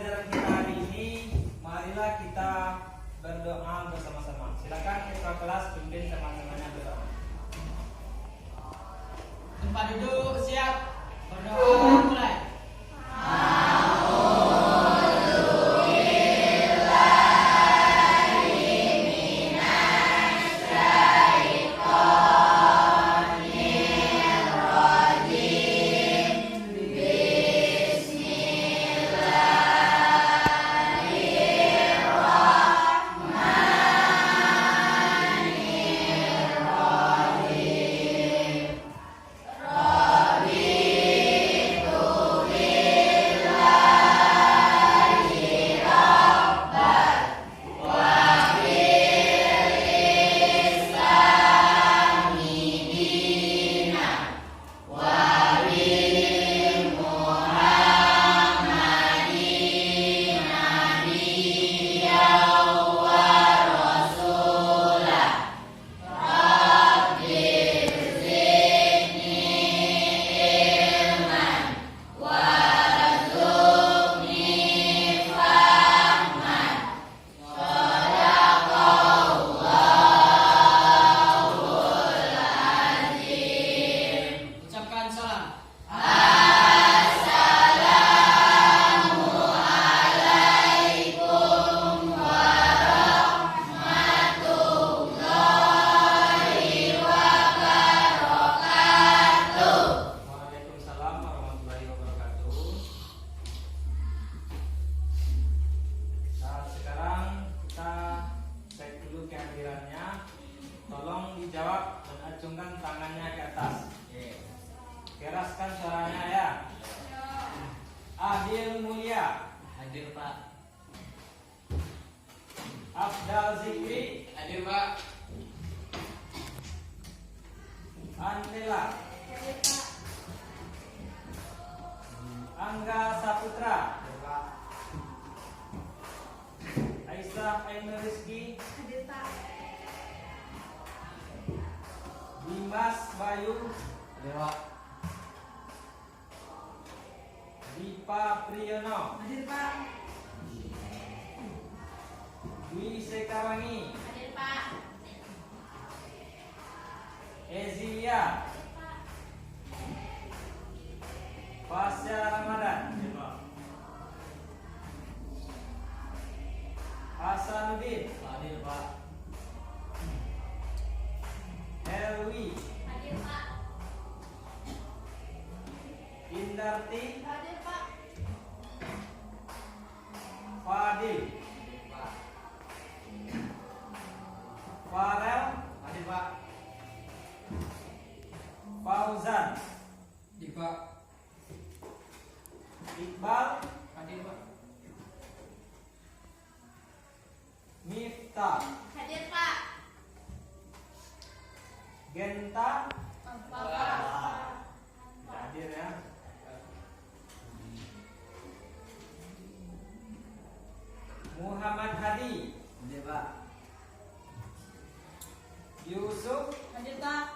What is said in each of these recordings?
pembelajaran kita hari ini, marilah kita berdoa bersama-sama. Silakan ketua kelas pimpin teman-temannya berdoa. Tempat duduk siap. Berdoa mulai. Dijawab dan acungkan tangannya ke atas. Keraskan suaranya ya. Adil Mulia. Hadir Pak. Afdal Zikri. Hadir Pak. Andela. Hadir Pak. Angga Saputra. Hadir Pak. Aisyah Ainur Rizki. Hadir Pak. Dimas Bayu. Hadir Pak. Dipa Priyono. Hadir Pak. Dwi Sekawangi. Hadir Pak. Ezilia. Fasya Ramadan. Hasanuddin. Hadir Pak. Elwi. Hadir Pak. Indarti. Hadir Pak. Fadil. Hadir Pak. Farel. Hadir Pak. Fauzan. Hadir Pak. Iqbal. Hadir Pak. Miftah. Hadir Pak. Genta. Bapak. Hadir ya. Muhammad Hadi. Hadir Pak. Yusuf. Hadir Pak.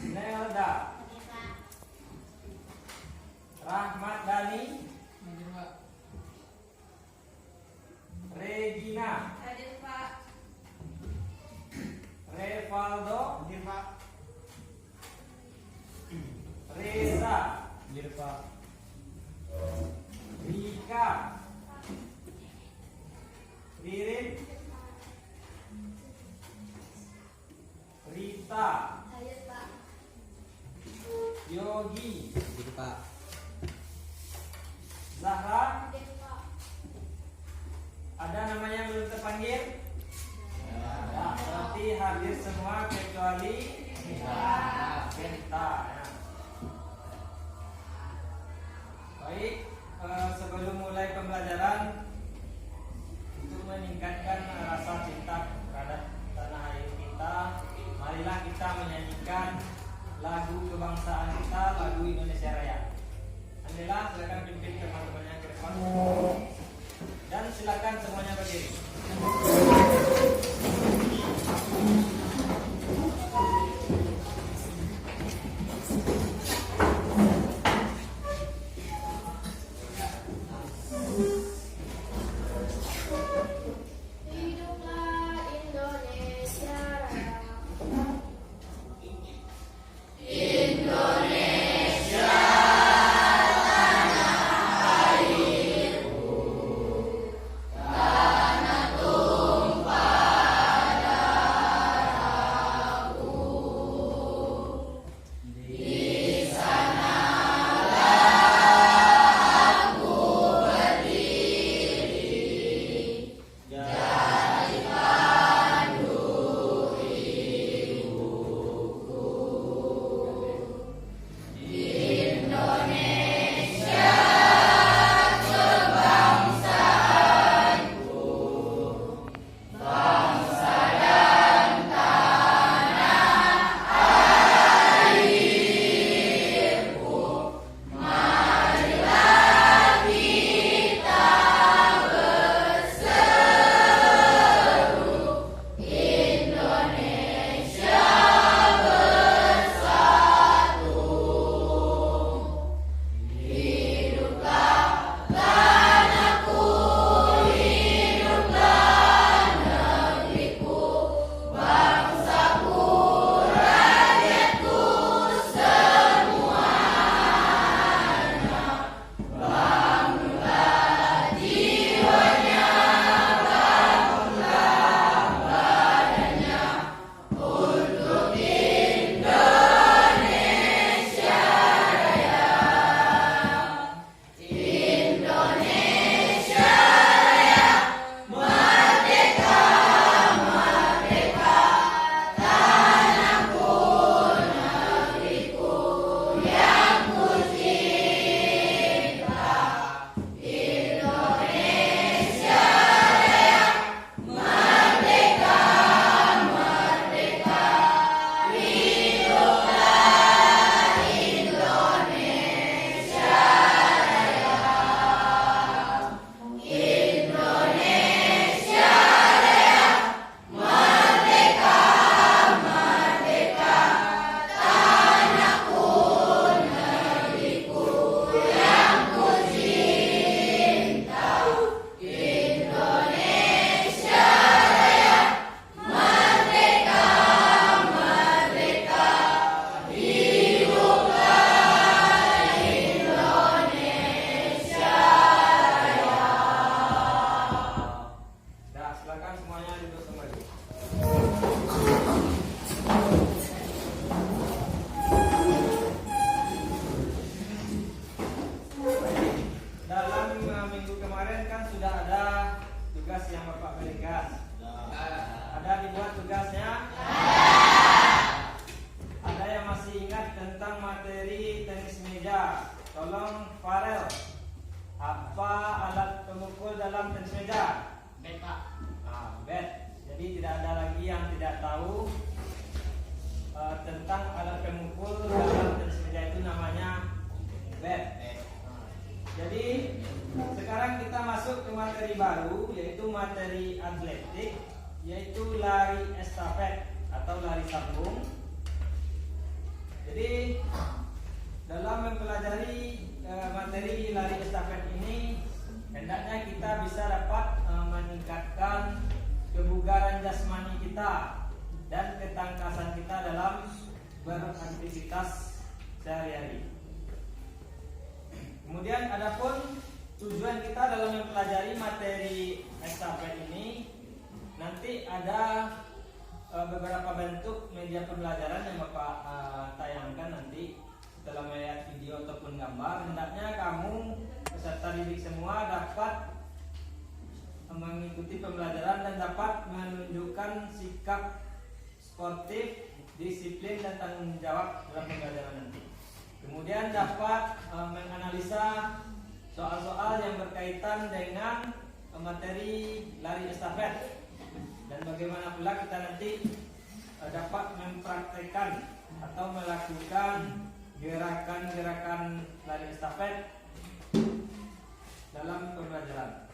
Nelda. Hadir Pak. Rahmat Dani. Hadir Pak. Regina. Hadir Pak. Revaldo. Hadir Pak. Reza. Hadir Pak. Rika. Ririn. Rita. Hadir Pak. Yogi. Hadir Pak. Zahra. Hadir Pak. Ada namanya yang belum terpanggil? Ya, berarti hadir semua kecuali Genta ya. Baik, sebelum mulai pembelajaran, untuk meningkatkan rasa cinta terhadap tanah air kita, marilah kita menyanyikan lagu kebangsaan kita, lagu Indonesia Raya. Alhamdulillah, silakan pimpin teman-temannya ke depan. Dan silakan semuanya berdiri. tolong Farel, apa alat pemukul dalam tenis meja? Bet Pak. Bat. Jadi tidak ada lagi yang tidak tahu tentang alat pemukul dalam tenis meja, itu namanya bat. Jadi sekarang kita masuk ke materi baru, yaitu materi atletik, yaitu lari estafet atau lari sambung. Jadi dalam mempelajari materi lari estafet ini, hendaknya kita bisa dapat meningkatkan kebugaran jasmani kita dan ketangkasan kita dalam beraktivitas sehari-hari. Kemudian adapun tujuan kita dalam mempelajari materi estafet ini, nanti ada beberapa bentuk media pembelajaran yang Bapak tayangkan nanti setelah melihat video ataupun gambar. Hendaknya kamu peserta didik semua dapat mengikuti pembelajaran dan dapat menunjukkan sikap sportif, disiplin dan tanggung jawab dalam pembelajaran nanti. Kemudian dapat menganalisa soal-soal yang berkaitan dengan materi lari estafet, dan bagaimana pula kita nanti dapat mempraktekkan atau melakukan gerakan-gerakan lari estafet dalam pembelajaran.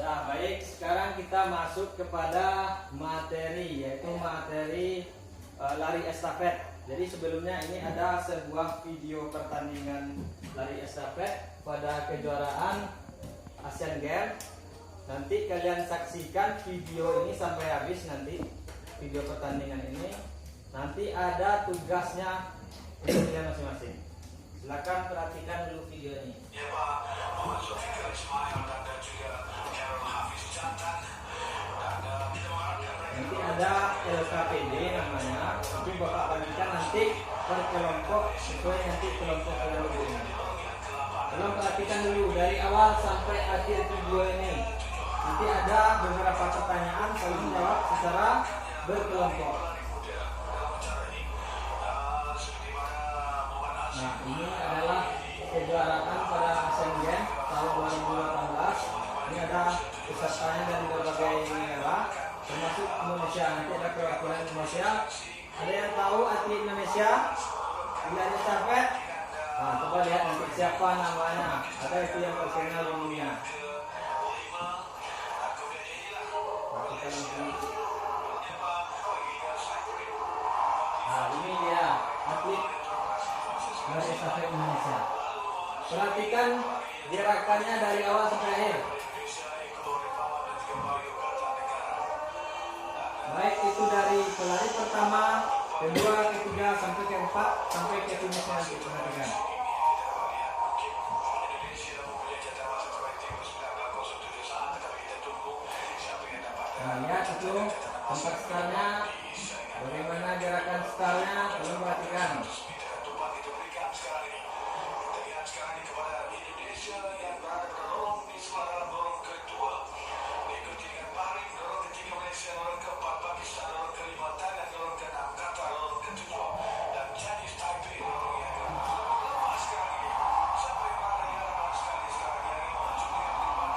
Nah, baik, sekarang kita masuk kepada materi, yaitu materi lari estafet. Jadi sebelumnya ini ada sebuah video pertandingan lari estafet pada kejuaraan Asian Games. Nanti kalian saksikan video ini sampai habis, nanti video pertandingan ini. Nanti ada tugasnya untuk kalian masing-masing. Silakan perhatikan dulu video ini. Ya Pak, Muhammad Zulfikar Ismail dan juga Carol Hafiz Jantan. Nanti ada LKPD namanya, tapi Bapak bagikan nanti per kelompok sesuai nanti kelompok kalian dulu ini. Tolong perhatikan dulu dari awal sampai akhir video ini. Nanti ada beberapa pertanyaan, saling jawab secara berkelompok. Nah, ini adalah kejuaraan pada Asian Games tahun 2018. Ini ada pesertanya dari berbagai negara, termasuk Indonesia. Nanti ada perwakilan Indonesia. Ada yang tahu atlet Indonesia? Pilihan estafet. Nah, coba lihat nanti siapa namanya. Ada itu yang terkenal umumnya. Nah, ini dia atlet dari estafet Indonesia. Perhatikan gerakannya dari awal sampai akhir. Baik itu dari pelari pertama, kedua, ketiga, sampai keempat, sampai ke finish nanti. Perhatikan. Nah, lihat itu tempat startnya, bagaimana gerakan startnya, tolong perhatikan.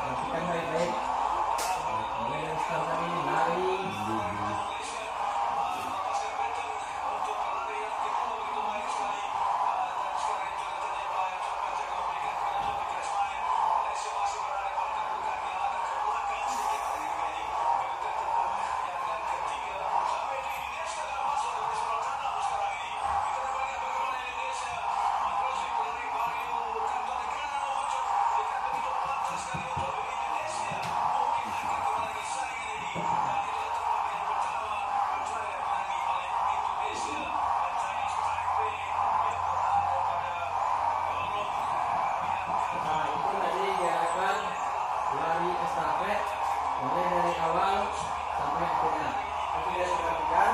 Perhatikan baik-baik. Mulai dari start tadi lari. Nah, itu tadi gerakan lari estafet mulai dari awal sampai akhirnya. Itu dia perhatikan.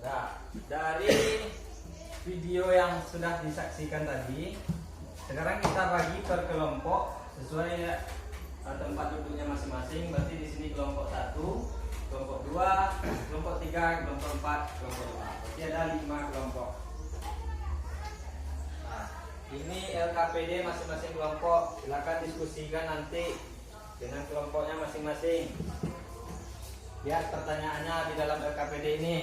Nah, dari video yang sudah disaksikan tadi, sekarang kita bagi per kelompok sesuai tempat duduknya masing-masing. Berarti di sini kelompok 1, kelompok 2, kelompok 3, kelompok 4, kelompok 5. Berarti ada 5 kelompok. Nah, ini LKPD masing-masing kelompok. Silakan diskusikan nanti dengan kelompoknya masing-masing. Lihat pertanyaannya di dalam LKPD ini.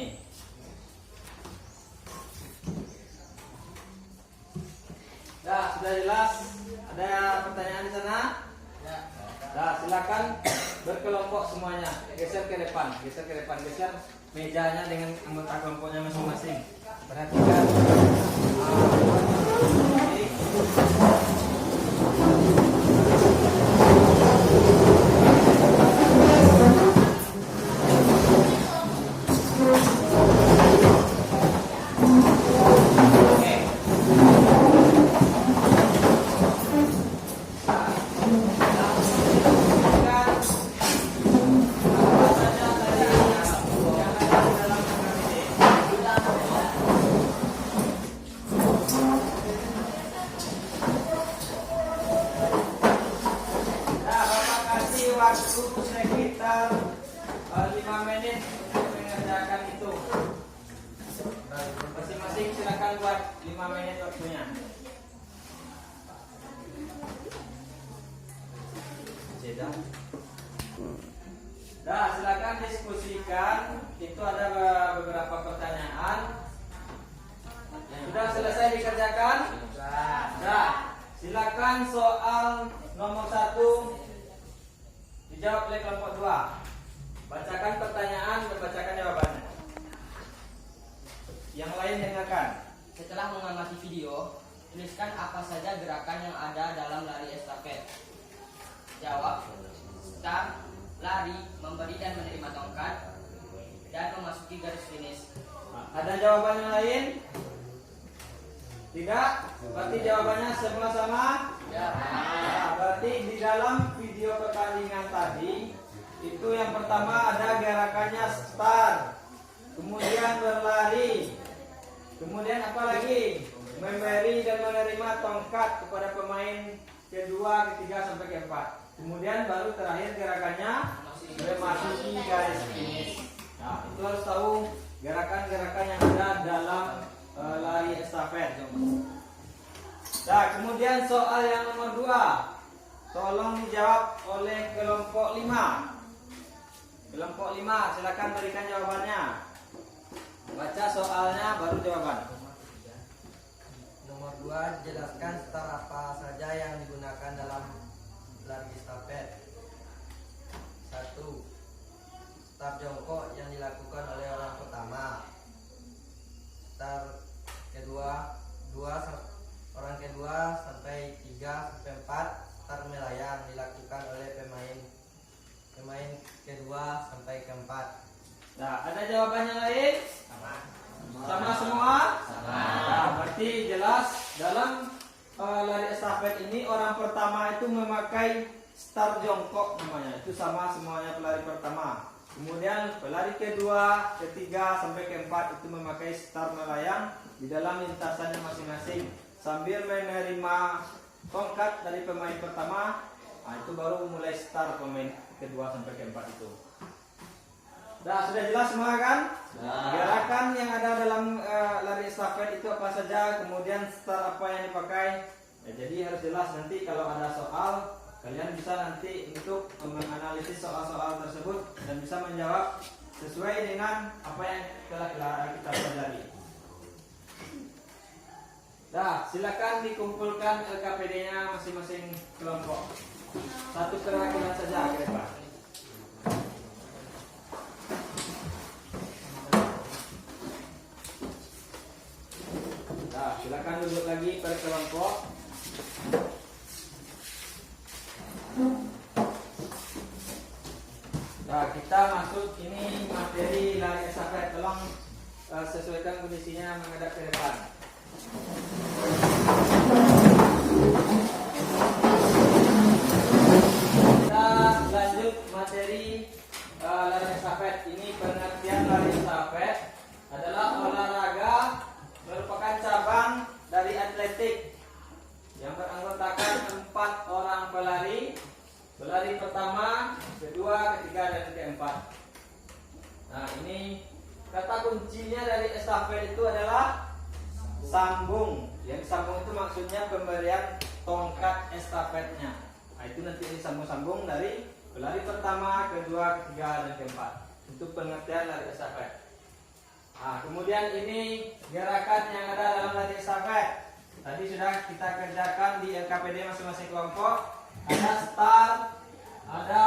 Nah, sudah jelas? Ada pertanyaan di sana? Ya. Nah, silakan berkelompok semuanya. Geser ke depan, geser mejanya dengan anggota kelompoknya masing-masing. Perhatikan. Waktu sekitar 5 menit untuk mengerjakan itu. Masing-masing silakan buat 5 menit waktunya. Nah, silakan diskusikan. Itu ada beberapa pertanyaan. Sudah selesai dikerjakan? Nah, silakan soal nomor 1 dijawab oleh kelompok 2. Bacakan pertanyaan dan bacakan jawabannya. Yang lain dengarkan. Setelah mengamati video, tuliskan apa saja gerakan yang ada dalam lari estafet. Jawab: start, lari, memberi dan menerima tongkat, dan memasuki garis finish. Ada jawaban yang lain? Tidak? Berarti jawabannya semua sama? Ya. Nah, berarti di dalam video pertandingan tadi Itu yang pertama ada gerakannya start, kemudian berlari, kemudian apa lagi? Memberi dan menerima tongkat kepada pemain kedua, ketiga sampai keempat. Kemudian baru terakhir gerakannya memasuki garis finish. Nah, itu harus tahu gerakan-gerakan yang ada dalam lari estafet. Nah, kemudian soal yang nomor 2, tolong dijawab oleh kelompok 5. Kelompok 5, silakan berikan jawabannya. Baca soalnya baru jawaban. Nomor 2, jelaskan start apa saja yang digunakan dalam lari estafet. 1. Start jongkok yang dilakukan oleh orang pertama. Start kedua, orang kedua sampai 3 sampai 4. Start melayang dilakukan oleh pemain kedua sampai keempat. Nah, ada jawabannya lain? Sama semua? Nah, berarti jelas dalam lari estafet ini orang pertama itu memakai start jongkok namanya. Itu sama semuanya pelari pertama. Kemudian pelari kedua, ketiga sampai keempat itu memakai start melayang di dalam lintasannya masing-masing sambil menerima tongkat dari pemain pertama. Nah, itu baru mulai start pemain kedua sampai keempat itu. Nah, sudah jelas semua kan? Gerakan yang ada dalam lari estafet itu apa saja, kemudian start apa yang dipakai. Ya, jadi harus jelas nanti kalau ada soal, kalian bisa nanti untuk menganalisis soal-soal tersebut dan bisa menjawab sesuai dengan apa yang telah kita pelajari. Nah, silakan dikumpulkan LKPD-nya masing-masing kelompok. Satu perwakilan saja ke depan. Nah, silakan duduk lagi per kelompok. Nah, kita masuk ini materi lari estafet. Tolong sesuaikan kondisinya menghadap ke depan. Kita lanjut materi lari estafet. Ini pengertian lari estafet adalah olahraga merupakan cabang dari atletik yang beranggotakan 4 orang pelari. Pelari pertama, kedua, ketiga, dan keempat. Nah, ini kata kuncinya dari estafet itu adalah sambung. Yang sambung itu maksudnya pemberian tongkat estafetnya. Nah, itu nanti disambung-sambung dari pelari pertama, kedua, ketiga, dan keempat. Itu pengertian lari estafet. Nah, kemudian ini gerakan yang ada dalam lari estafet. Tadi sudah kita kerjakan di LKPD masing-masing kelompok. Ada start, ada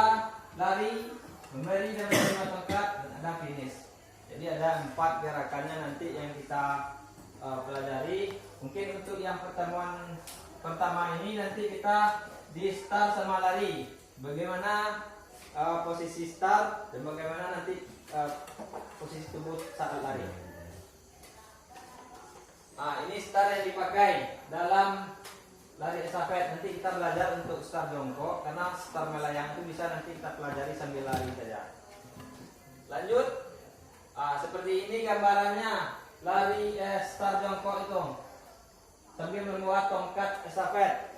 lari, memberi dan menerima tongkat, dan ada finish. Jadi ada 4 gerakannya nanti yang kita pelajari. Mungkin untuk yang pertemuan pertama ini nanti kita di start sama lari. Bagaimana posisi start dan bagaimana nanti posisi tubuh saat lari. Nah, ini start yang dipakai dalam lari estafet. Nanti kita belajar untuk start jongkok karena start melayang itu bisa nanti kita pelajari sambil lari saja. Lanjut. Seperti ini gambarannya lari start jongkok itu sambil membawa tongkat estafet.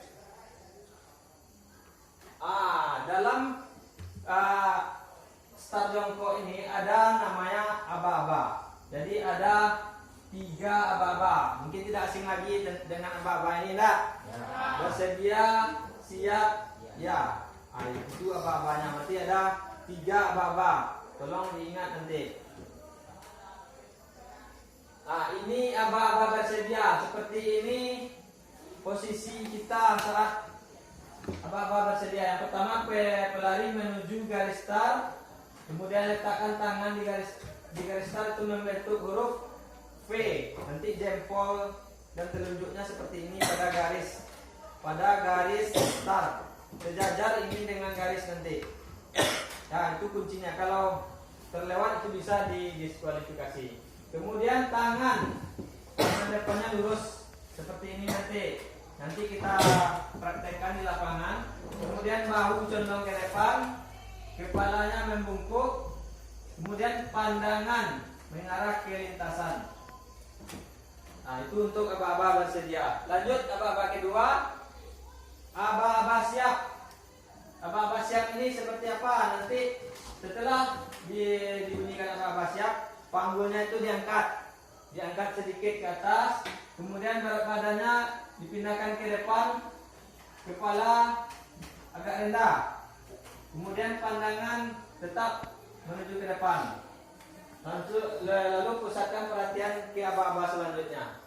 Dalam start jongkok ini ada namanya aba-aba. Jadi ada 3 aba-aba. Mungkin tidak asing lagi dengan aba-aba ini, enggak? Ya. Bersedia, siap, ya. Itu aba-abanya. Berarti ada 3 aba-aba. Tolong diingat nanti. Ini aba-aba bersedia. Seperti ini posisi kita saat aba-aba bersedia. Yang pertama, pelari menuju garis start. Kemudian letakkan tangan di garis start itu membentuk huruf V. Nanti jempol dan telunjuknya seperti ini pada garis start. Sejajar ini dengan garis nanti. Nah, itu kuncinya. Kalau terlewat itu bisa didiskualifikasi. Kemudian tangan depannya lurus seperti ini nanti. Nanti kita praktekkan di lapangan. Kemudian bahu condong ke depan. kepalanya membungkuk, kemudian pandangan mengarah ke lintasan. Nah, itu untuk aba-aba bersedia. Lanjut aba-aba kedua, aba-aba siap. Aba-aba siap ini seperti apa? Nanti setelah dibunyikan aba-aba siap, panggulnya itu diangkat sedikit ke atas, kemudian berat badannya dipindahkan ke depan, kepala agak rendah, kemudian pandangan tetap menuju ke depan. Lalu pusatkan perhatian ke aba-aba selanjutnya.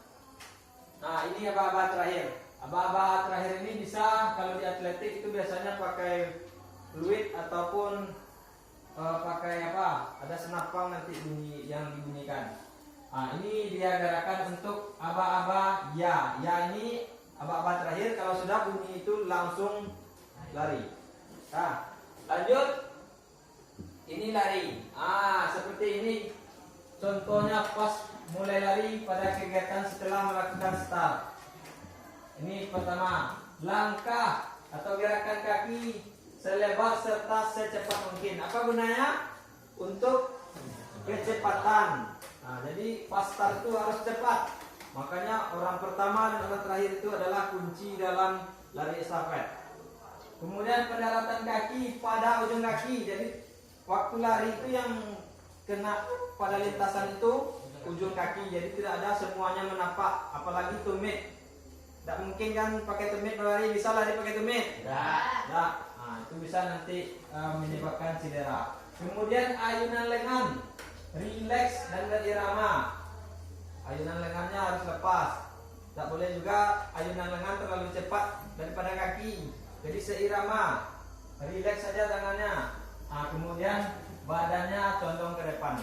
Nah, ini aba-aba terakhir. Aba-aba terakhir ini bisa, kalau di atletik itu biasanya pakai fluid ataupun pakai apa? Ada senapang nanti bunyi yang dibunyikan. Nah, ini dia gerakan untuk aba-aba ya. Ya ini aba-aba terakhir, kalau sudah bunyi itu langsung lari. Nah, lanjut. Ini lari. Seperti ini. Contohnya pas mulai lari pada kegiatan setelah melakukan start. Ini pertama, langkah atau gerakan kaki selebar serta secepat mungkin. Apa gunanya? Untuk kecepatan. Nah, jadi pas start itu harus cepat. Makanya orang pertama dan orang terakhir itu adalah kunci dalam lari estafet. Kemudian pendaratan kaki pada ujung kaki. Jadi waktu lari itu yang kena pada lintasan itu ujung kaki. Jadi tidak ada semuanya menapak, apalagi tumit. Tidak mungkin kan pakai tumit berlari, bisa lari pakai tumit? Tidak. Nah, itu bisa nanti menyebabkan cedera. Kemudian ayunan lengan, rileks dan berirama. Ayunan lengannya harus lepas. Tidak boleh juga ayunan lengan terlalu cepat daripada kaki. Jadi seirama, rileks saja tangannya. Nah, kemudian badannya condong ke depan.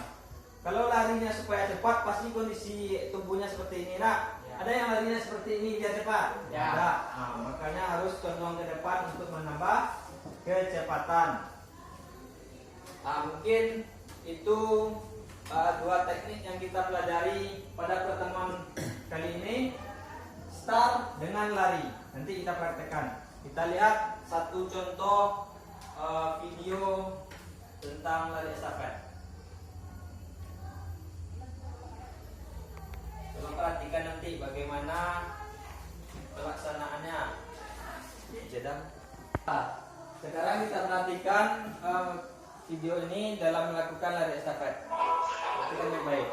Kalau larinya supaya cepat, pasti kondisi tubuhnya seperti ini, nak. Ada yang larinya seperti ini biar cepat? Ya. Nah, makanya harus condong ke depan untuk menambah kecepatan. Nah, mungkin itu dua teknik yang kita pelajari pada pertemuan kali ini. Start dengan lari. Nanti kita praktekkan. Kita lihat satu contoh video tentang lari estafet. Coba perhatikan nanti bagaimana pelaksanaannya. Sekarang kita perhatikan video ini dalam melakukan lari estafet. Perhatikan baik-baik.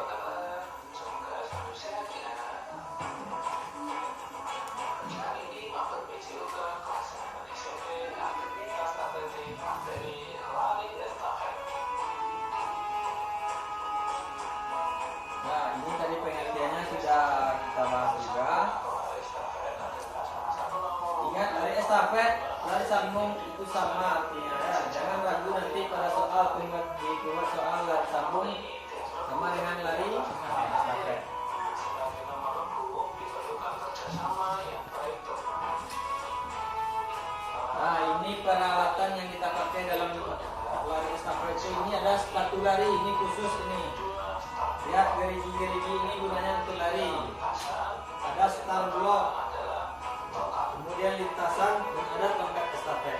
Nah, ini tadi pengertiannya sudah kita bahas juga. Ingat, lari estafet, lari sambung itu sama artinya ya. Jangan ragu nanti pada soal dibuat soal lari sambung sama dengan lari estafet. Nah, ini peralatan yang kita pakai dalam lari estafet ini ada sepatu lari, ini khusus ini. Lihat gerigi-gerigi ini gunanya untuk lari. Ada start block, kemudian lintasan, dan ada tongkat estafet.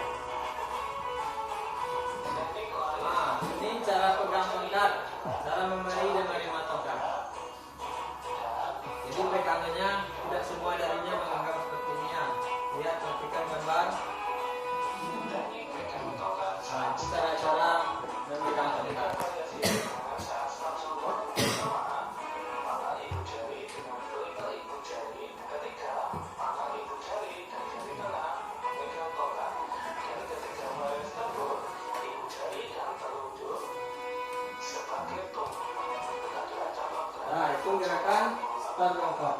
Nah, ini cara pegang tongkat, cara memberi dan menerima tongkat. Jadi pegangannya tidak semua darinya menganggap seperti ini ya. Lihat, perhatikan gambar. Nah, itu cara-cara memegang tongkat. Nah, itu gerakan start jongkok.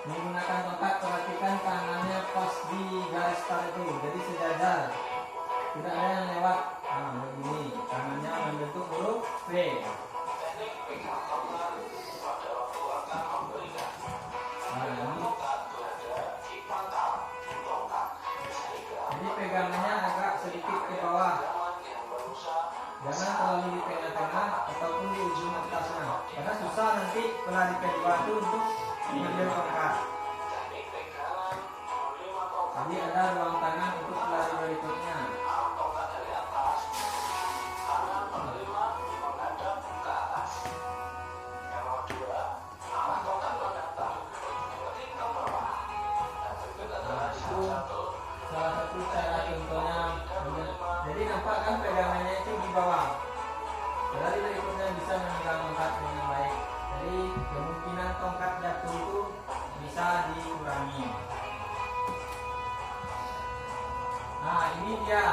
Menggunakan tongkat, perhatikan tangannya pas di garis start itu, jadi sejajar, tidak ada yang lewat. Nah, begini, tangannya membentuk huruf V. Nah, ini pegangannya agak sedikit ke bawah. Jangan terlalu di tengah-tengah ataupun di ujung atasnya. Karena susah nanti pelari kedua itu untuk mengambil tongkat. Jadi ada ruang tangan untuk pelari berikutnya. pelari berikutnya bisa memegang tongkat dengan baik. Jadi kemungkinan tongkat jatuh itu bisa dikurangi. Nah, ini dia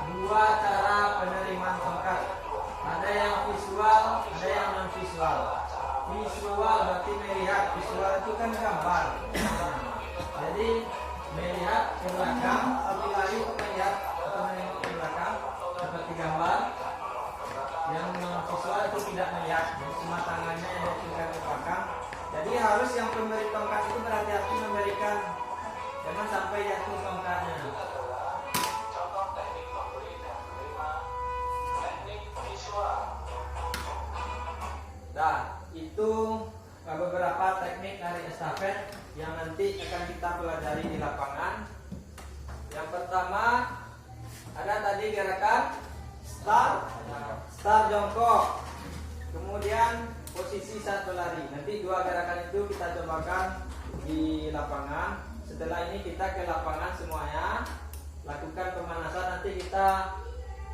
dua cara penerimaan tongkat. Ada yang visual, ada yang non visual. Visual berarti melihat, visual itu kan gambar. Jadi melihat ke belakang, tapi lari untuk melihat atau menengok ke belakang seperti gambar. Yang non visual itu tidak melihat, jadi cuma tangannya yang ditinggalkan ke belakang. Jadi harus yang pemberi tongkat itu berhati-hati memberikan, jangan sampai jatuh tongkatnya. Nah, itu beberapa teknik lari estafet yang nanti akan kita pelajari di lapangan. Yang pertama ada tadi gerakan start jongkok, kemudian posisi saat berlari. Nanti dua gerakan itu kita cobakan di lapangan. Setelah ini kita ke lapangan semuanya, lakukan pemanasan. Nanti kita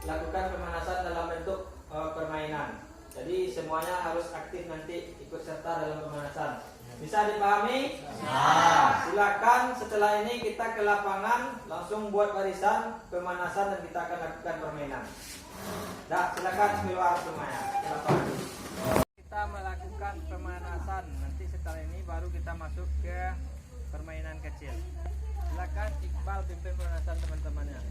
lakukan pemanasan dalam bentuk permainan. Jadi semuanya harus aktif nanti ikut serta dalam pemanasan. Bisa dipahami? Nah, silakan setelah ini kita ke lapangan, langsung buat barisan pemanasan dan kita akan lakukan permainan. Dah, silakan keluar semuanya ke lapangan. Kita melakukan pemanasan. Nanti setelah ini baru kita masuk ke permainan kecil. Silakan Iqbal pimpin pemanasan teman-temannya.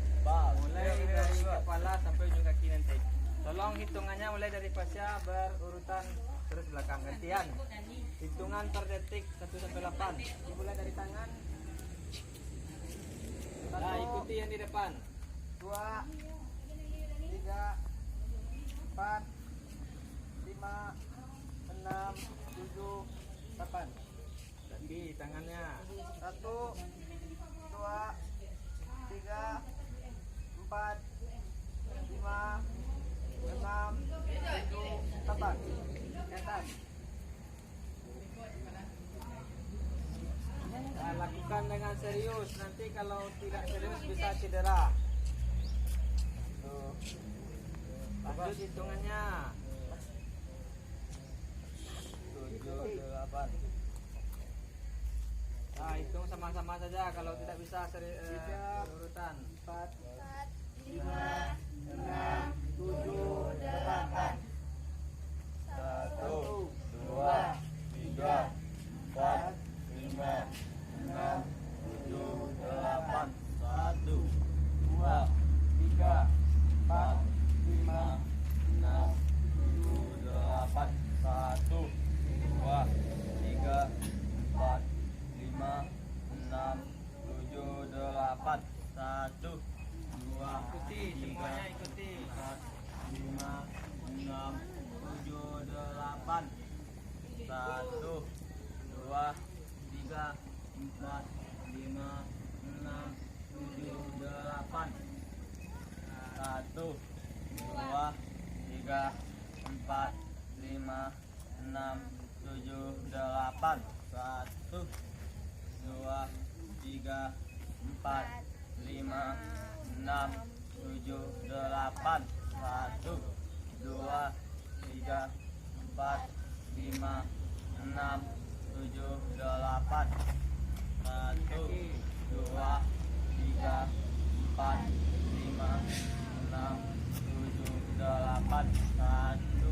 Mulai dari kepala sampai ujung kaki nanti. Tolong hitungannya mulai dari fascia berurutan terus belakang gantian. Hitungan per detik 1 sampai 8. Dimulai dari tangan. Nah, ikuti yang di depan. 2 3 4 5 6 7 8. Kaki tangannya. 1 2 3 4 5 6 7 8. Ke atas. Nah, lakukan dengan serius. Nanti kalau tidak serius bisa cedera. Tuh. Lanjut hitungannya. 7 8. Nah, hitung sama-sama saja. Kalau tidak bisa urutan. 4 5 6 7 8. 1 2 3 4 5 6 7 8. 1 2 3 4 5 6 7 8. 1 2 3 4 5 6 7 8. 1 2 ikuti semuanya, ikuti. 5 6 7 8. 1 2 3 4 5 6 7 8. 1 2 3 4 5 6 7 8. 1 2 3 4 5 6 7 8. 1 2 3 4 5 6 7 8. 1 2 3 4 5 6 7 8. 1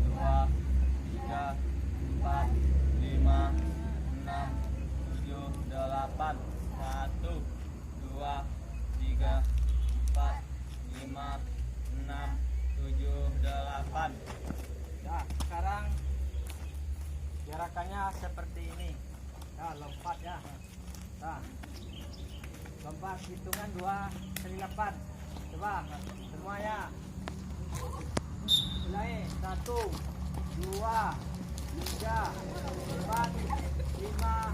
2 3 4 5 6 7 8. 1 2 3 4 5 6 7 8. Nah, sekarang gerakannya seperti ini. Nah, lompat ya. Nah, lompat hitungan 2 kali 8. Coba semuanya. Mulai 1 2 3 4 5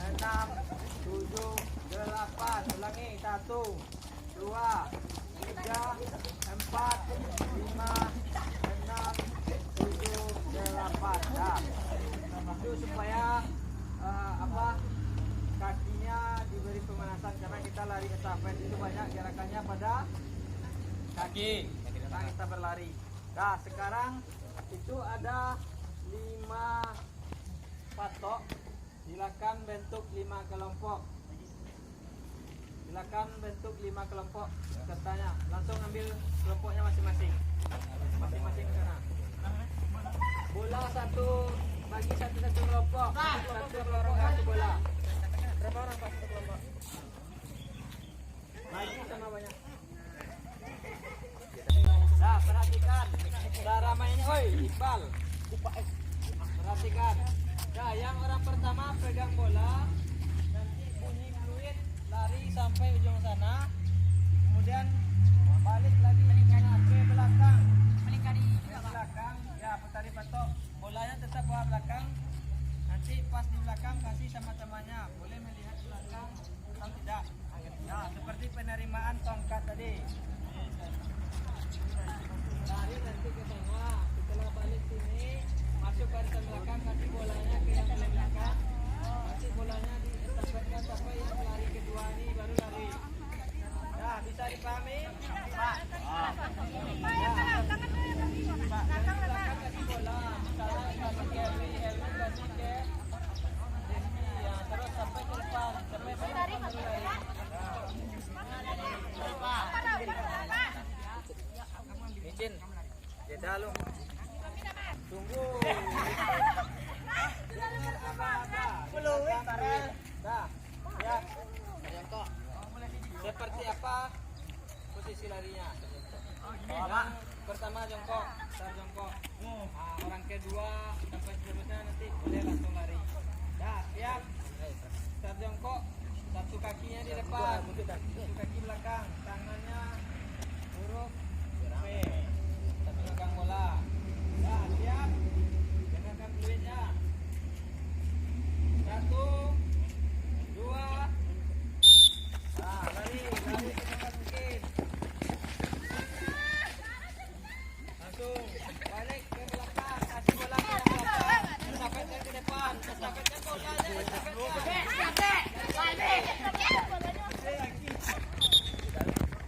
6 7 8. Ulangi 1 2 3 4 5 6 7 8. Nah, itu supaya kakinya diberi pemanasan karena kita lari estafet itu banyak gerakannya pada kaki. Sekarang kita berlari. Nah, sekarang itu ada 5 patok. Silakan bentuk 5 kelompok. Silakan bentuk 5 kelompok pesertanya. Langsung ambil kelompoknya masing-masing. Masing-masing ke sana. Bola satu, bagi satu kelompok. Satu kelompok satu bola. Berapa orang pas satu kelompok? Bagi sama banyak. Nah, perhatikan cara mainnya. Oi, Iqbal. Perhatikan. Nah, yang orang pertama pegang bola, nanti bunyi fluid, lari sampai ujung sana, kemudian balik lagi ke belakang. Ke belakang, ya putari patok. Bolanya tetap bawa belakang. Nanti pas di belakang kasih sama temannya. Boleh melihat belakang atau tidak. Nah, seperti penerimaan tongkat tadi. Lari nanti ke sana. Setelah balik sini, masuk barisan belakang, kasih bolanya ke yang paling belakang. Nanti bolanya diestafetkan sampai yang lari kedua ini baru lari. Nah, bisa dipahami? Pak. Pak, dari belakang kasih bola. Misalnya kasih ke Elmi kasih ke Desmi. Ya, terus sampai ke depan. Sampai ke depan baru lari. Izin. Jeda lu. Tunggu. Dengar apa-apa. Belum, dah. Ya. Seperti apa posisi larinya? Yang pertama jongkok, start jongkok. Nah, orang kedua sampai seterusnya nanti boleh langsung lari. Dah, siap. Start jongkok, satu kakinya di depan, satu kaki belakang, tangannya huruf P. Satu pegang bola. Dah, siap. Dengarkan fluidnya. 1, 2. Nah, lari secepat mungkin. Langsung balik ke belakang, kasih bola ke belakang, estafetkan ke depan, estafetkan bolanya, estafetkan.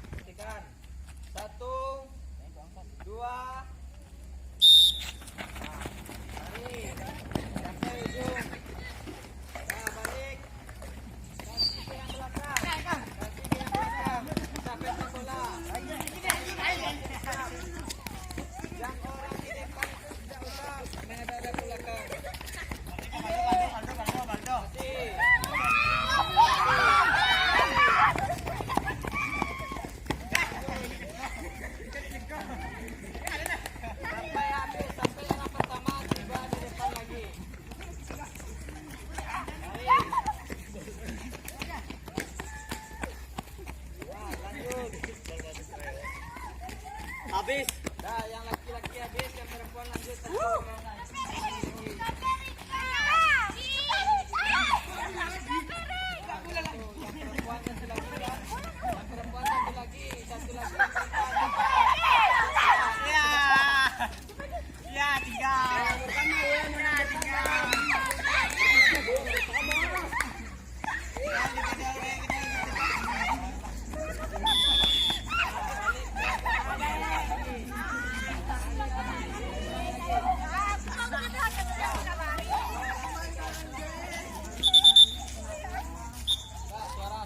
Perhatikan. 1, 2. Nah, lari sampai ujung. Nah, balik. Kasih ke yang belakang. Kasih ke yang belakang. Estafetkan bola. Yang orang di depan itu tidak usah menghadap ke belakang. Masih. Sampai habis, sampai yang pertama tiba di depan lagi. Baik. Nah, lanjut. Habis. Dah, yang laki-laki habis, yang perempuan lanjut. Yang perempuan satu lagi lah. Yang perempuan satu lagi. Satu lagi yang perempuan. Ya, 3.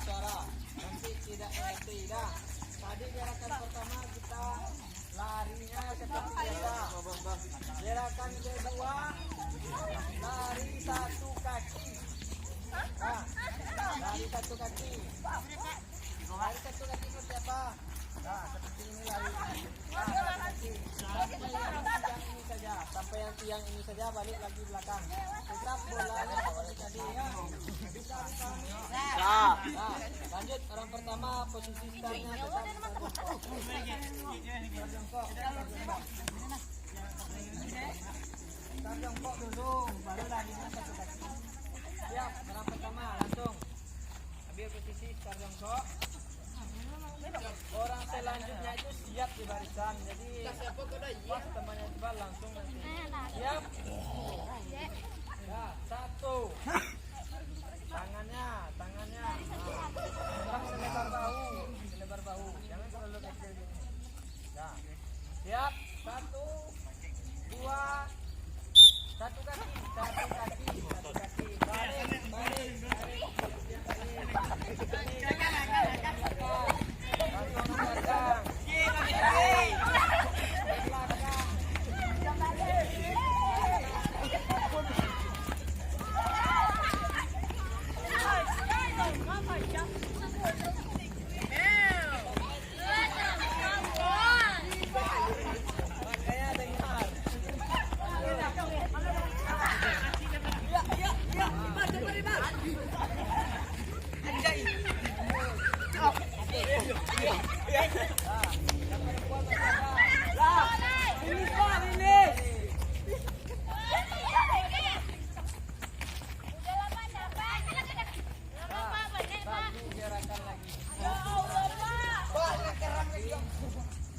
Suara. Nanti tidak mengerti. Dah. Tadi gerakan pertama kita larinya seperti biasa. Gerakan kedua lari satu kaki. Nah, lari satu kaki. Lari satu kaki seperti apa? Nah, seperti ini lari. Nah, satu kaki. Sampai yang tiang ini saja. Sampai yang tiang ini saja, balik lagi belakang. Tetap bolanya seperti tadi ya. Bisa dipahami? Nah, lanjut orang pertama posisi startnya tetap jongkok. Start jongkok dulu, baru larinya satu kaki. Siap, orang pertama langsung ambil posisi start jongkok. Orang selanjutnya itu siap di barisan, jadi pas temannya tiba langsung nanti. Siap. Ya, 1. Tangannya. Nah, selebar bahu, jangan terlalu kecil gini. Nah, siap. Satu, dua, satu kaki. Balik.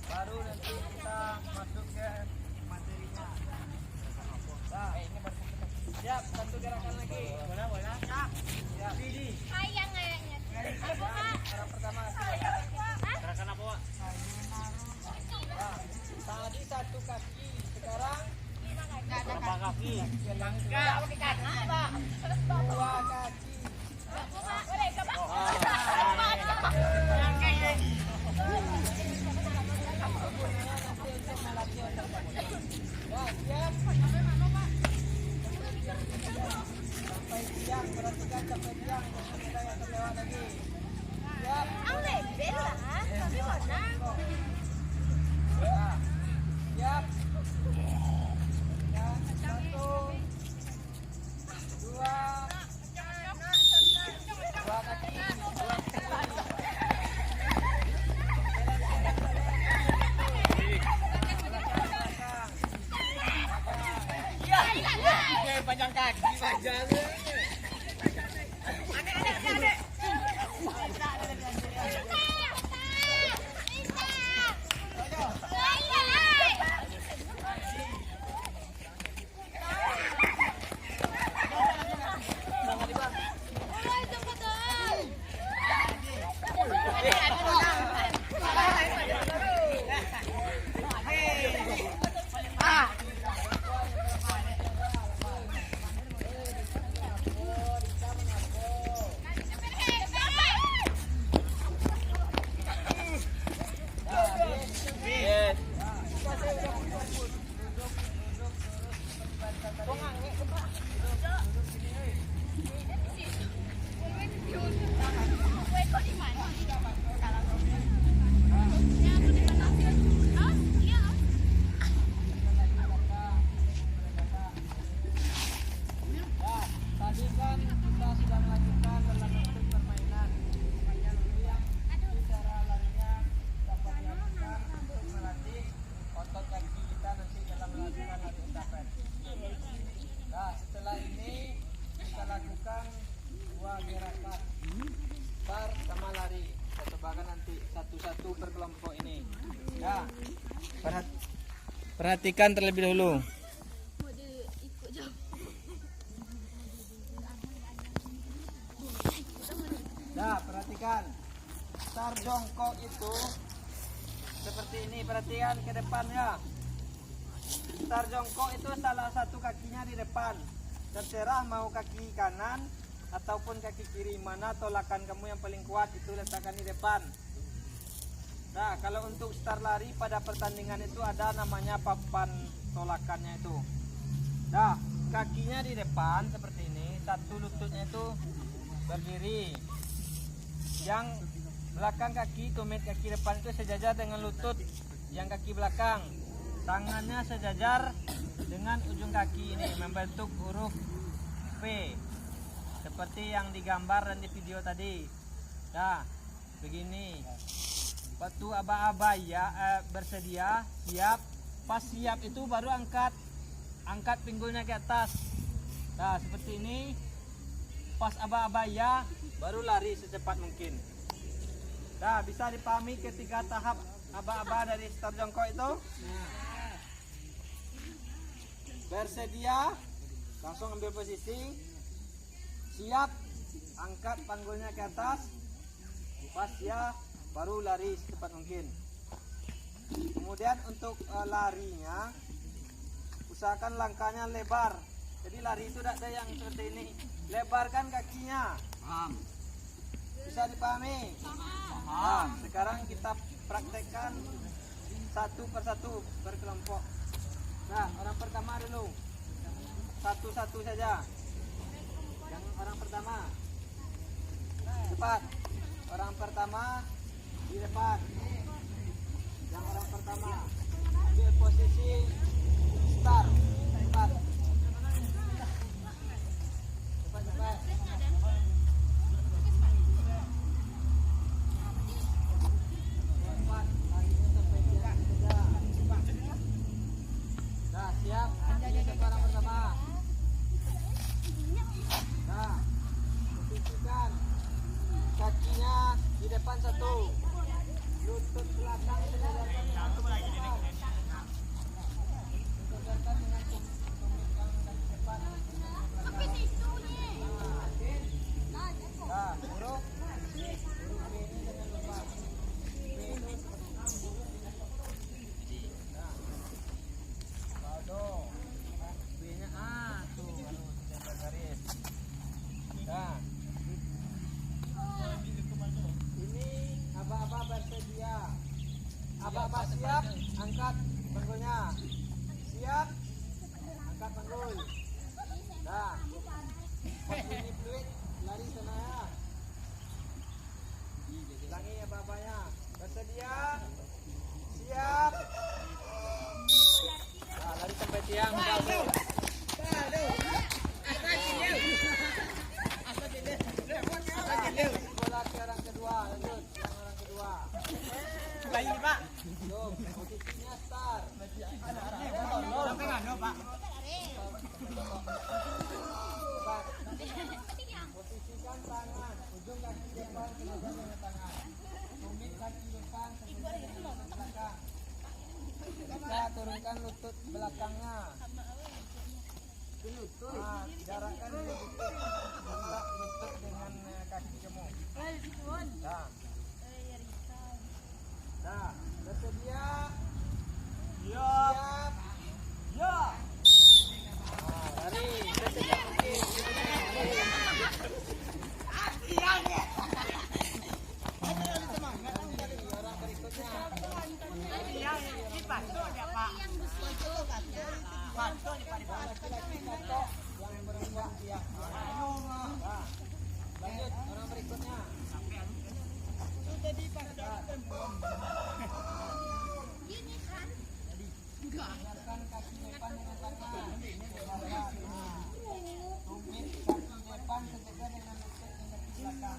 Baru nanti kita masuk ke materinya. Nah, ini baru siap, satu gerakan lagi. Bola. Siap. Didi. Ayang ayangnya. Orang pertama. Gerakan apa, Wak? Nah, tadi satu kaki, sekarang berapa kaki? Dua kaki. Nah, siap. Sampai siang, perhatikan sampai siang. Jangan ada yang terlewat lagi. Siap. Ya. Siap. Ya, satu, dua, dua kaki, dua kaki. Panjang kaki saja. Perhatikan terlebih dahulu. Nah, perhatikan. Start jongkok itu seperti ini. Perhatikan ke depannya. Start jongkok itu salah satu kakinya di depan. Terserah mau kaki kanan ataupun kaki kiri, mana tolakan kamu yang paling kuat itu letakkan di depan. Nah, kalau untuk start lari pada pertandingan itu ada namanya papan tolakannya itu. Nah, kakinya di depan seperti ini, satu lututnya itu berdiri. Yang belakang kaki, tumit kaki depan itu sejajar dengan lutut yang kaki belakang. Tangannya sejajar dengan ujung kaki ini membentuk huruf P. Seperti yang digambar dan di video tadi. Nah, begini. Waktu aba-aba ya bersedia, siap. Pas siap itu baru angkat pinggulnya ke atas. Nah, seperti ini. Pas aba-aba ya baru lari secepat mungkin. Nah, bisa dipahami ketiga tahap aba-aba dari start jongkok itu. Bersedia, langsung ambil posisi. Siap, angkat panggulnya ke atas. Pas ya baru lari secepat mungkin. Kemudian untuk larinya, usahakan langkahnya lebar. Jadi lari itu tidak ada yang seperti ini. Lebarkan kakinya. Paham. Bisa dipahami? Nah, sekarang kita praktekkan satu persatu berkelompok. Nah, orang pertama dulu. Satu-satu saja. Yang orang pertama. Cepat. Orang pertama di depan. Yang orang pertama ambil posisi start. Cepat. Cepat. Nah, siap. Ini orang pertama. Nah, posisikan kakinya di depan satu, lutut belakang sejajarkan dengan depan. Sejajarkan dengan tumit yang dari depan. Nah, huruf B ini jangan lupa. B itu Baldo. B-nya tuh harus jaga garis. Nah, ini aba-aba bersedia. Aba-aba siap, angkat panggulnya. Siap, angkat panggul. Nah, ini fluid, lari sana ya. Ulangi aba-abanya. Bersedia, siap. Nah, lari sampai tiang. Bola ke orang kedua, lanjut. Yang orang kedua. Baik, Pak. Jom, posisinya start. Sampai mana, Pak? Cepat. Posisikan tangan, ujung kaki depan sejajar dengan tangan. Tumit kaki depan sejajar dengan belakang. Kita turunkan lutut belakangnya. Nah, jarakkan lutut dengan kaki kamu. Nah. Nah, bersedia? Siap. Ya. Nah, lari. Secepat mungkin. Orang berikutnya. Laki-laki satu yang perempuan dia. Nah, lanjut orang berikutnya. Dengarkan kaki depan dengan tangan. Tumit kaki depan sejajar dengan lutut dan kaki belakang.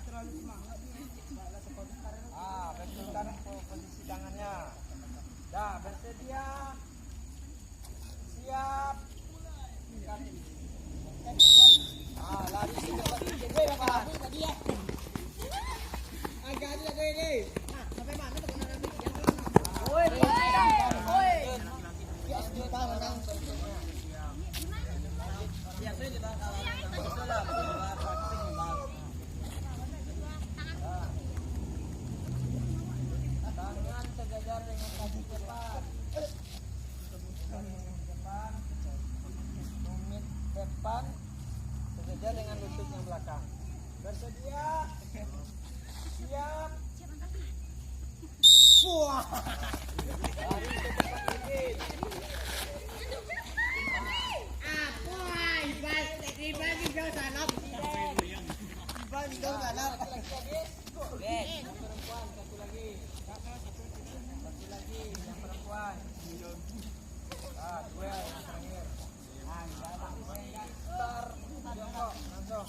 Betulkan posisi tangannya. Dah, bersedia. Siap. Lari ke depan sedikit. Agak aja ini. Sampai mana tuh benar nanti? Tangan sejajar dengan kaki depan. Tumit depan sejajar dengan lutut yang belakang. Bersedia? Siap. Wah. Lari ke depan sedikit. Yang perempuan satu lagi. Satu lagi yang perempuan. Duel yang terakhir. Start. Jongkok langsung.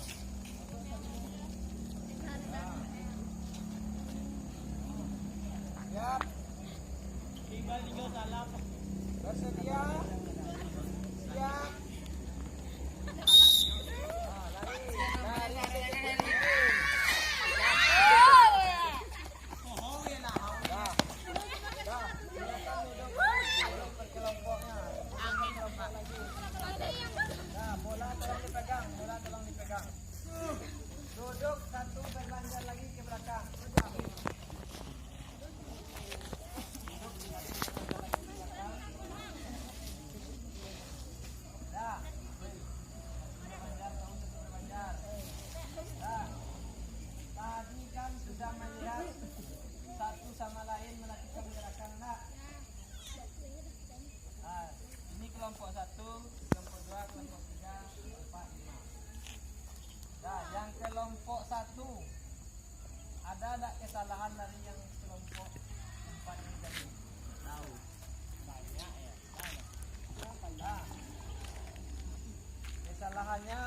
Siap. Bersedia. ada kesalahan dari yang kelompok 4 ini tadi? Tahu. Banyak ya. Banyak. Kesalahannya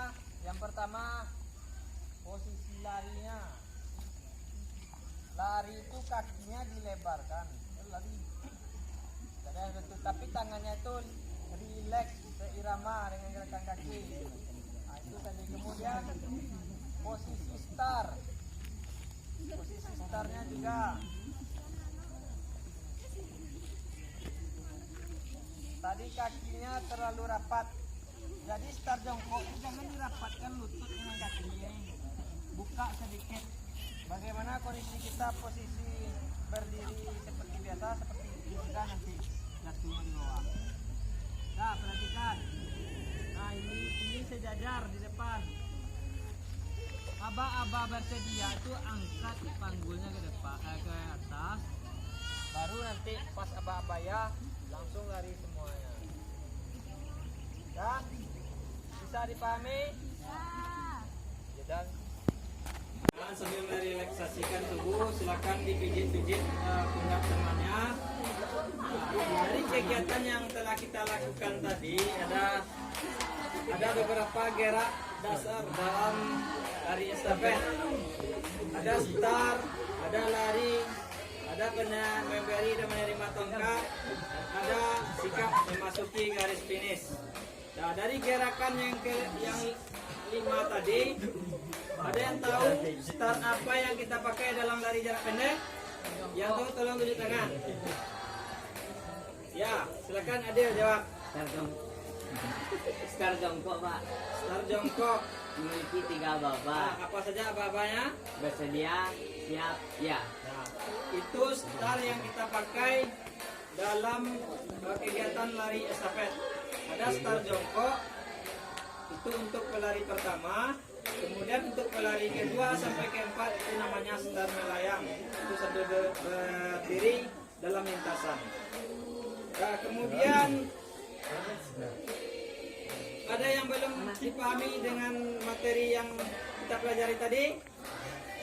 yang pertama posisi larinya. Lari itu kakinya dilebarkan. Lari. Tapi tangannya itu rileks seirama dengan gerakan kaki. Nah, itu tadi. Kemudian posisi start. Posisi startnya juga. Tadi kakinya terlalu rapat. Jadi start jongkok itu jangan dirapatkan lutut dengan kakinya. Buka sedikit. Bagaimana kondisi kita posisi berdiri seperti biasa, seperti ini juga nanti jatuhnya di bawah. Nah, perhatikan. Nah, ini sejajar di depan. Aba-aba bersedia itu angkat panggulnya ke depan, ke atas. Baru nanti pas aba-aba ya langsung lari semuanya. Dan bisa dipahami? Ya. Dan sambil merelaksasikan tubuh, silakan dipijit-pijit pundak temannya. Dari kegiatan yang telah kita lakukan tadi ada beberapa gerak dasar dalam lari estafet. Ada start, ada lari, ada memberi dan menerima tongkat, ada sikap memasuki garis finish. Nah, dari gerakan yang 5 tadi, ada yang tahu start apa yang kita pakai dalam lari jarak pendek? Yang tahu tolong tunjuk tangan. Ya, silakan Adil jawab. Start jongkok, Pak. Start jongkok. Memiliki 3 Nah, babak. apa saja aba-abanya? Bersedia, siap, ya. Nah, itu start yang kita pakai dalam kegiatan lari estafet. Ada start jongkok, itu untuk pelari pertama. Kemudian untuk pelari kedua sampai keempat itu namanya start melayang. Itu sambil berdiri dalam lintasan. Nah, kemudian ada yang belum dipahami dengan materi yang kita pelajari tadi?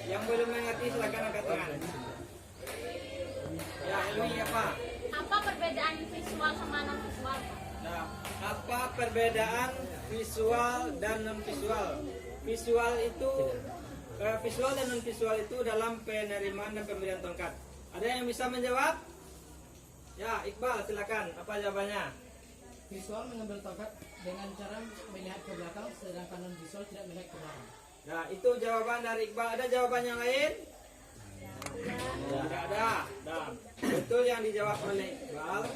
Yang belum mengerti silakan angkat tangan. Ya, Elwi apa? Apa perbedaan visual sama non visual? Nah, apa perbedaan visual dan non visual? Visual dan non visual itu dalam penerimaan dan pemberian tongkat. Ada yang bisa menjawab? Ya, Iqbal silakan. Apa jawabannya? Visual mengambil tongkat dengan cara melihat ke belakang, sedangkan non visual tidak melihat ke belakang. Nah, itu jawaban dari Iqbal. Ada jawaban yang lain? Tidak ada. Nah, betul yang dijawab oleh Iqbal.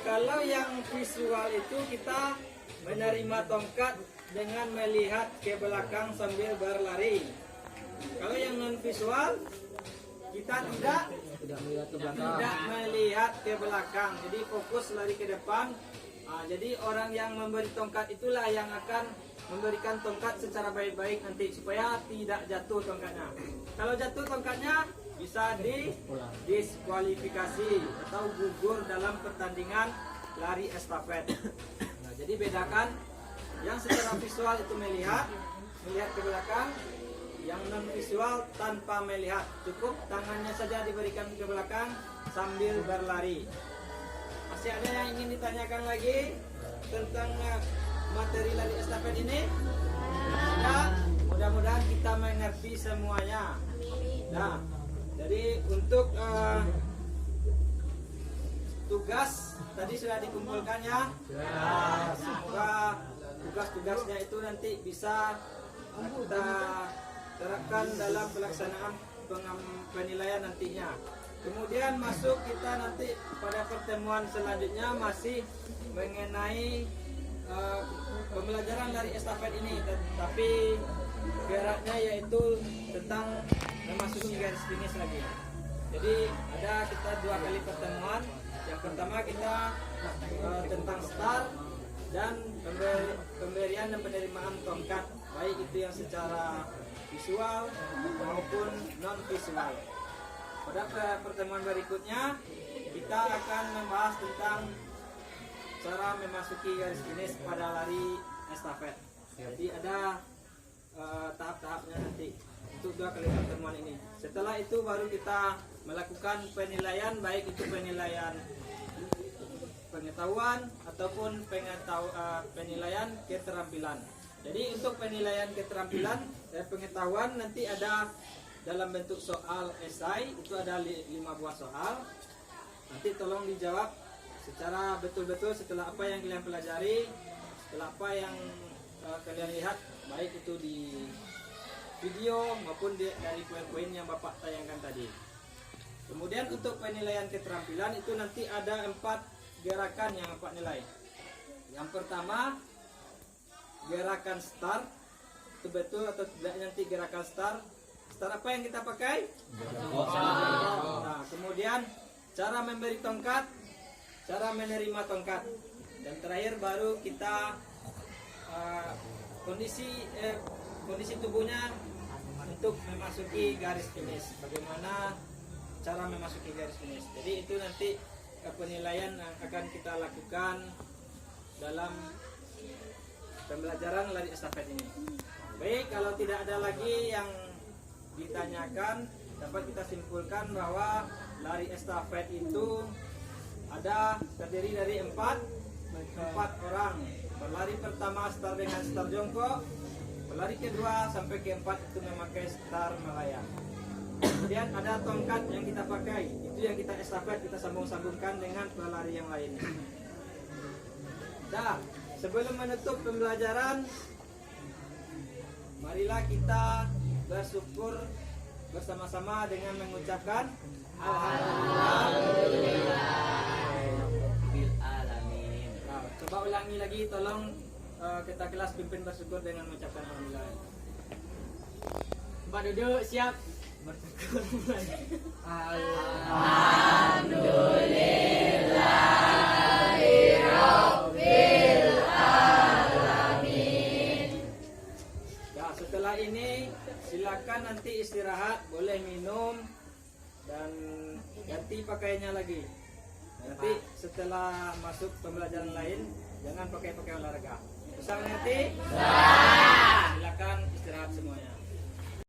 Kalau yang visual itu kita menerima tongkat dengan melihat ke belakang sambil berlari. Kalau yang non visual kita tidak melihat ke belakang. Jadi fokus lari ke depan. Nah, jadi orang yang memberi tongkat itulah yang akan memberikan tongkat secara baik-baik nanti supaya tidak jatuh tongkatnya. Kalau jatuh tongkatnya bisa didiskualifikasi atau gugur dalam pertandingan lari estafet. Nah, jadi bedakan yang secara visual itu melihat ke belakang, yang non visual tanpa melihat, cukup tangannya saja diberikan ke belakang sambil berlari. Masih ada yang ingin ditanyakan lagi tentang materi lari estafet ini? Nah, mudah-mudahan kita mengerti semuanya. Nah, jadi untuk tugas tadi sudah dikumpulkan ya. Nah, semoga tugas-tugasnya itu nanti bisa kita terapkan dalam pelaksanaan penilaian nantinya. Kemudian masuk kita nanti pada pertemuan selanjutnya masih mengenai pembelajaran dari estafet ini, tapi geraknya yaitu tentang memasuki garis finish lagi. Jadi ada kita 2 kali pertemuan. Yang pertama kita tentang start dan pemberian dan penerimaan tongkat, baik itu yang secara visual maupun non visual. Pada pertemuan berikutnya kita akan membahas tentang cara memasuki garis finish pada lari estafet. Jadi ada tahap-tahapnya nanti. Itu untuk 2 kali pertemuan ini. Setelah itu baru kita melakukan penilaian, baik itu penilaian pengetahuan ataupun penilaian keterampilan. Jadi untuk penilaian keterampilan pengetahuan nanti ada dalam bentuk soal esai, itu ada 5 buah soal. Nanti tolong dijawab secara betul-betul setelah apa yang kalian pelajari, setelah apa yang kalian lihat, baik itu di video maupun dari poin-poin yang Bapak tayangkan tadi. Kemudian untuk penilaian keterampilan itu nanti ada 4 gerakan yang Bapak nilai. Yang pertama, gerakan start, itu betul atau tidak nanti gerakan start. Start apa yang kita pakai? Nah, kemudian cara memberi tongkat, cara menerima tongkat, dan terakhir baru kita kondisi tubuhnya untuk memasuki garis finish. Bagaimana cara memasuki garis finish? Jadi itu nanti penilaian yang akan kita lakukan dalam pembelajaran lari estafet ini. Baik, kalau tidak ada lagi yang ditanyakan, dapat kita simpulkan bahwa lari estafet itu terdiri dari 4 orang. Pelari pertama start dengan start jongkok, pelari kedua sampai keempat itu memakai start melayang. Kemudian ada tongkat yang kita pakai, itu yang kita estafet, kita sambung-sambungkan dengan pelari yang lainnya. Nah, sebelum menutup pembelajaran, marilah kita bersyukur bersama-sama dengan mengucapkan Alhamdulillah. Nah, coba ulangi lagi, tolong kita kelas pimpin bersyukur dengan mengucapkan Alhamdulillah. Pak duduk, siap. Bersyukur. Nah, setelah ini silakan nanti istirahat, boleh minum dan ganti pakaiannya lagi. Nanti setelah masuk pembelajaran lain jangan pakai olahraga. Bisa mengerti? Silakan istirahat semuanya.